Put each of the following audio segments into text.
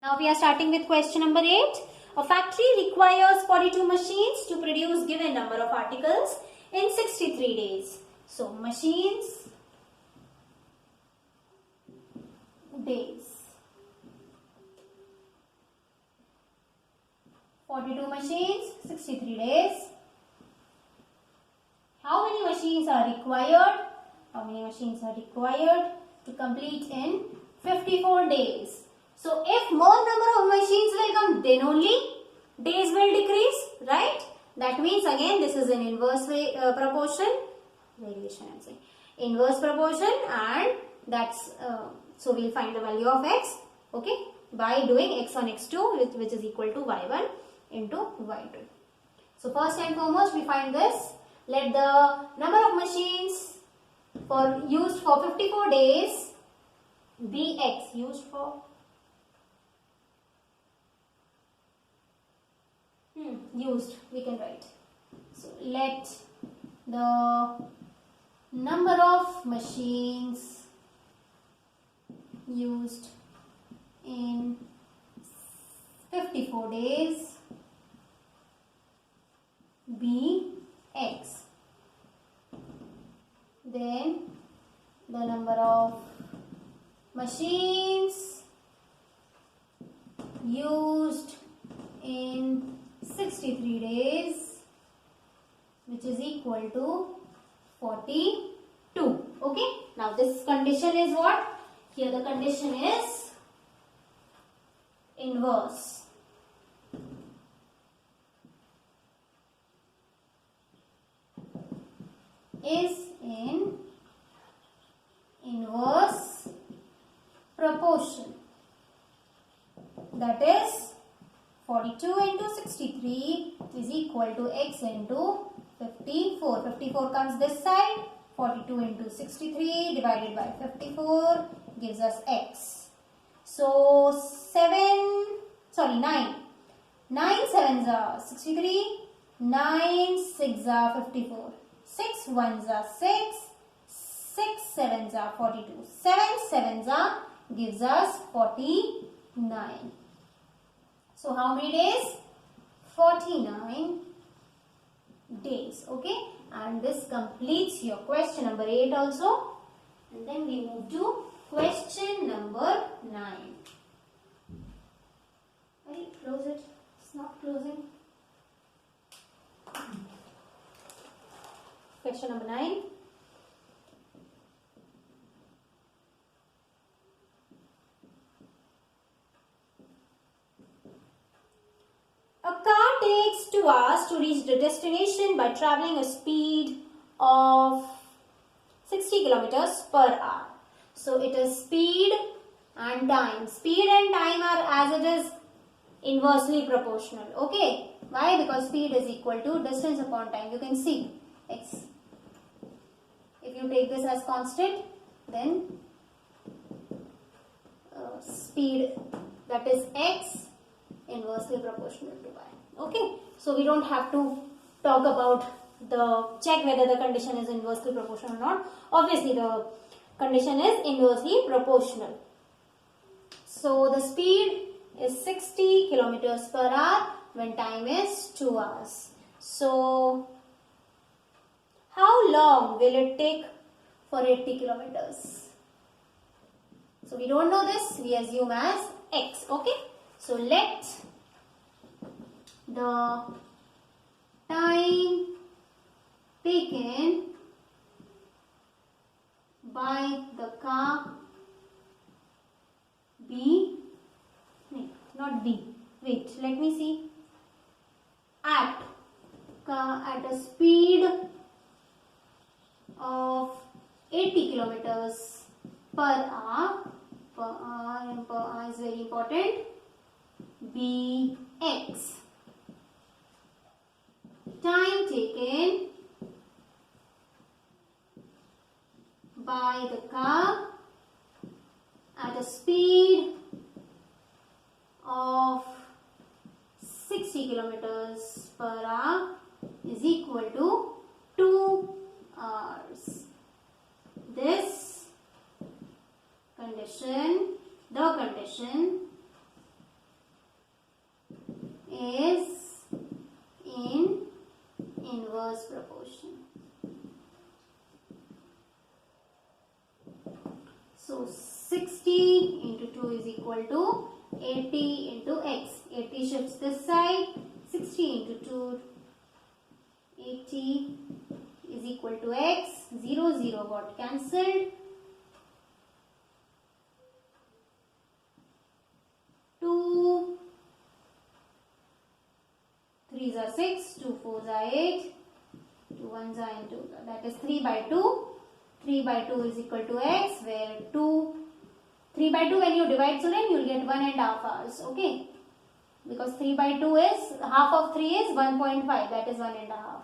Now we are starting with question number 8. A factory requires 42 machines to produce given number of articles in 63 days. So machines, days. 42 machines, 63 days. How many machines are required? How many machines are required to complete in 54 days? So if more number of machines will come, then only days will decrease, right? That means again this is an inverse proportion, variation I'm saying, inverse proportion, and that's, so we'll find the value of x, okay, by doing x1 x2 which is equal to y1 into y2. So first and foremost we find this. Let the number of machines used for 54 days be x, used for used we can write. So let the number of machines used in 54 days be x. Then the number of machines used in 63 days, which is equal to 42. Okay. Now this condition is what? Here the condition is inverse. Is in inverse proportion. That is 42 into 63 is equal to x into 54. 54 comes this side. 42 into 63 divided by 54 gives us x. So 9. 9 sevens are 63. 9 6 are 54. 6 ones are 6. 6 sevens are 42. 7 sevens are gives us 49. So how many days? 49 days. Okay. And this completes your question number 8 also. And then we move to question number 9. Close it. It's not closing. Question number 9. A car takes 2 hours to reach the destination by traveling a speed of 60 kilometers per hour. So it is speed and time. Speed and time are as it is inversely proportional. Okay. Why? Because speed is equal to distance upon time. You can see x. If you take this as constant, then speed, that is x, inversely proportional to y. Okay. So we don't have to talk about check whether the condition is inversely proportional or not. Obviously the condition is inversely proportional. So the speed is 60 kilometers per hour when time is 2 hours. So how long will it take for 80 kilometers? So we don't know this. We assume as x. Okay. So let the time taken by the car be, not be, wait, let me see, at a speed of 80 kilometers per hour, and per hour is very important, be x. Time taken by the car at a speed of 60 kilometers per hour is equal to 2 hours. This condition, the condition inverse proportion. So 60 into 2 is equal to 80 into x. 80 shifts this side. 60 into 2, 80 is equal to x. 0, 0 got cancelled. 2, 3s are 6, 2 4s are 8, 2 1s are into, that is 3 by 2. 3 by 2 is equal to x, where 3 by 2 when you divide children, you will get 1.5 hours, okay? Because 3 by 2 is, half of 3 is 1.5, that is 1.5.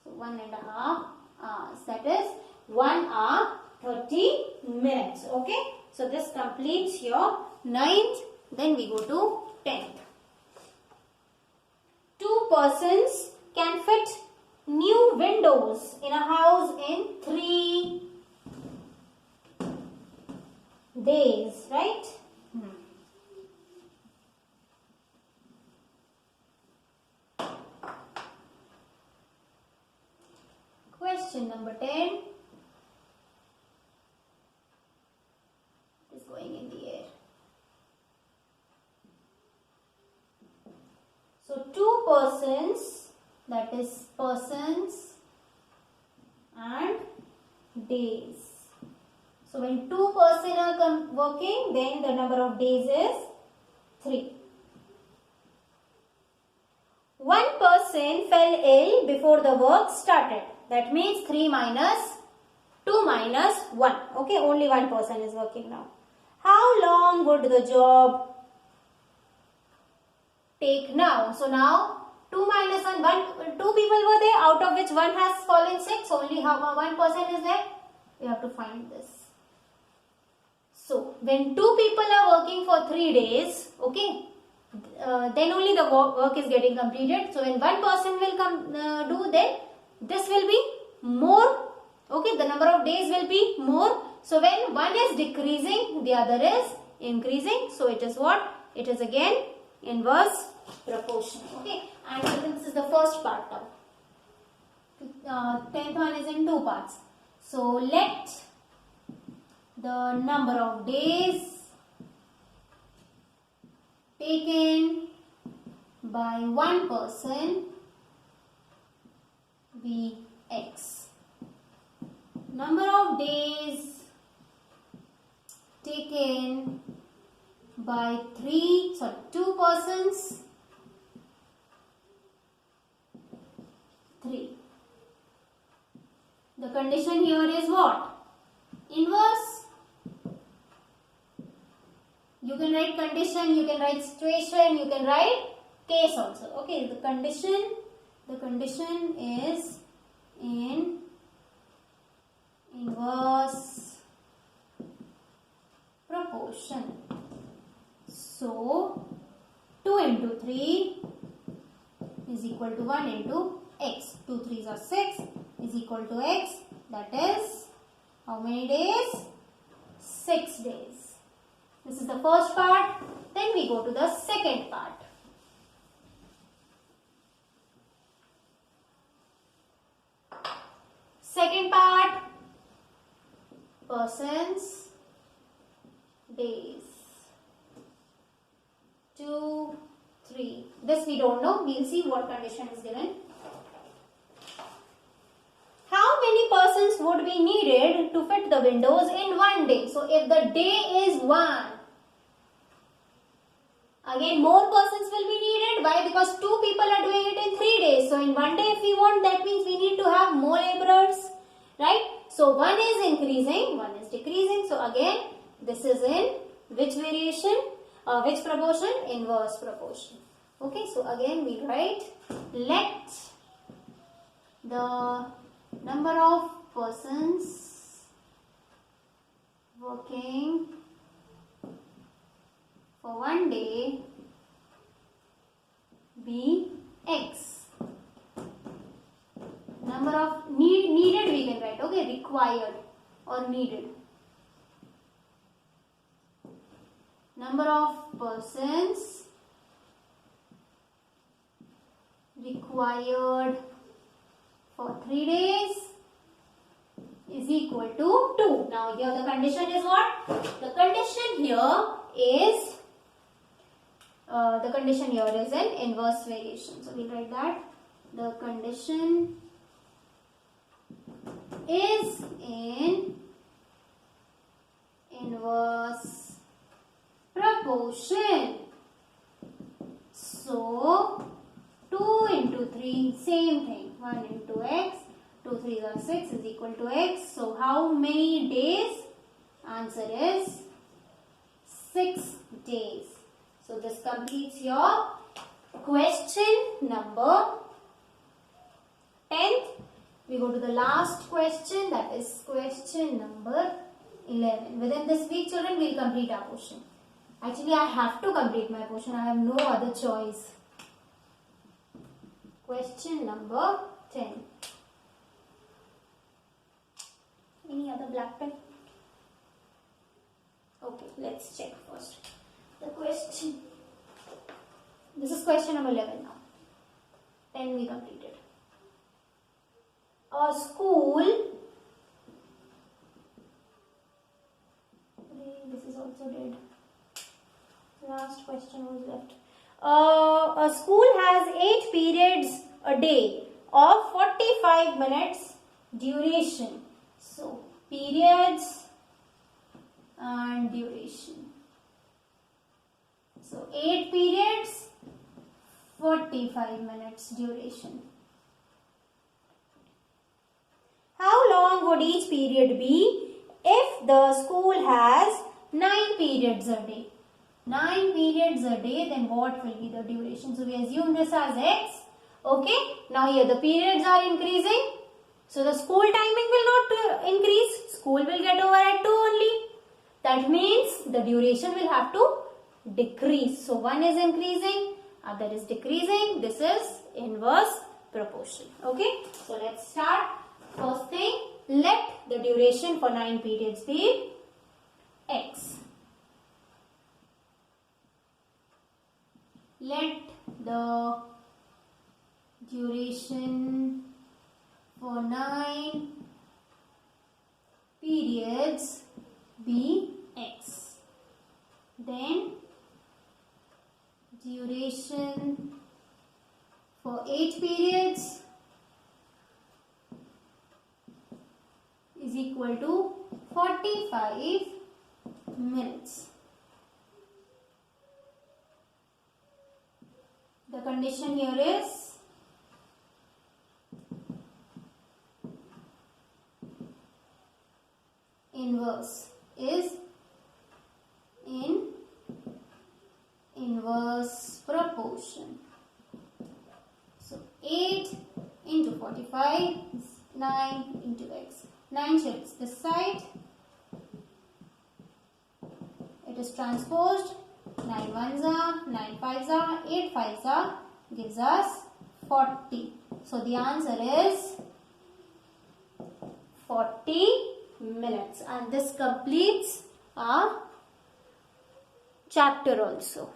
So 1.5 hours, that is 1 hour 30 minutes, okay? So this completes your 9th, then we go to 10th. 2 persons can fit new windows in a house in 3 days, right? Question number 10 is going in the air. So 2 persons, that is persons and days. So when 2 persons are working, then the number of days is 3. 1 person fell ill before the work started. That means 3 minus 2 minus 1. Okay, only 1 person is working now. How long would the job take now? So now 2 minus 1, 2 people were there, out of which 1 has fallen sick. So only 1 person is there. We have to find this. So when 2 people are working for 3 days, okay, then only the work is getting completed. So when 1 person will come do, then this will be more, okay, the number of days will be more. So when 1 is decreasing, the other is increasing. So it is what? It is again inverse proportion, okay. And this is the first part now. 10th one is in 2 parts. So let the number of days taken by 1 person be x. Number of days taken by 2 persons, 3. The condition here is what? Inverse. You can write condition, you can write situation, you can write case also. Okay, the condition is in inverse proportion. So 2 into 3 is equal to 1 into x. 2 3s are 6 is equal to x. That is how many days? 6 days. This is the first part. Then we go to the second part. Second part, persons, days. 2, 3. This we don't know. We will see what condition is given. How many persons would be needed to fit the windows in 1 day? So if the day is 1, again more persons will be needed. Why? Because 2 people are doing it in 3 days. So in 1 day if we want, that means we need to have more laborers. Right? So 1 is increasing, 1 is decreasing. So again this is in which variation? Which proportion? Inverse proportion. Okay, so again we write, let the number of persons working for 1 day be x. Number of needed we can write, okay, required or needed. Number of persons required for 3 days is equal to 2. Now here the condition is what? The condition here is an inverse variation. So we'll write that the condition is in inverse proportion. So 2 into 3, same thing. 1 into x, 2 3s are 6 is equal to x. So how many days? Answer is 6 days. So this completes your question number 10th. We go to the last question, that is question number 11. Within this week, children, we will complete our portion. Actually, I have to complete my portion. I have no other choice. Question number 10. Any other black pen? Okay, let's check first. The question. This is question number 11 now. 10 we completed. A school. This is also dead. Last question was left. A school has 8 periods a day of 45 minutes duration. So, periods and duration. So, 8 periods, 45 minutes duration. How long would each period be if the school has 9 periods a day? 9 periods a day, then what will be the duration? So, we assume this as x. Okay. Now, here the periods are increasing. So, the school timing will not increase. School will get over at 2 only. That means the duration will have to decrease. So, one is increasing, other is decreasing. This is inverse proportion. Okay. So, let's start. First thing, let the duration for 9 periods be x. Let the duration for 9 periods be x. Then duration for 8 periods is equal to 45 minutes. The condition here is inverse is in inverse proportion. So 8 into 45 is 9 into x. 9 shifts this side. It is transposed. 9 ones are, 9 fives are, 8 fives are, gives us 40. So the answer is 40 minutes. And this completes our chapter also.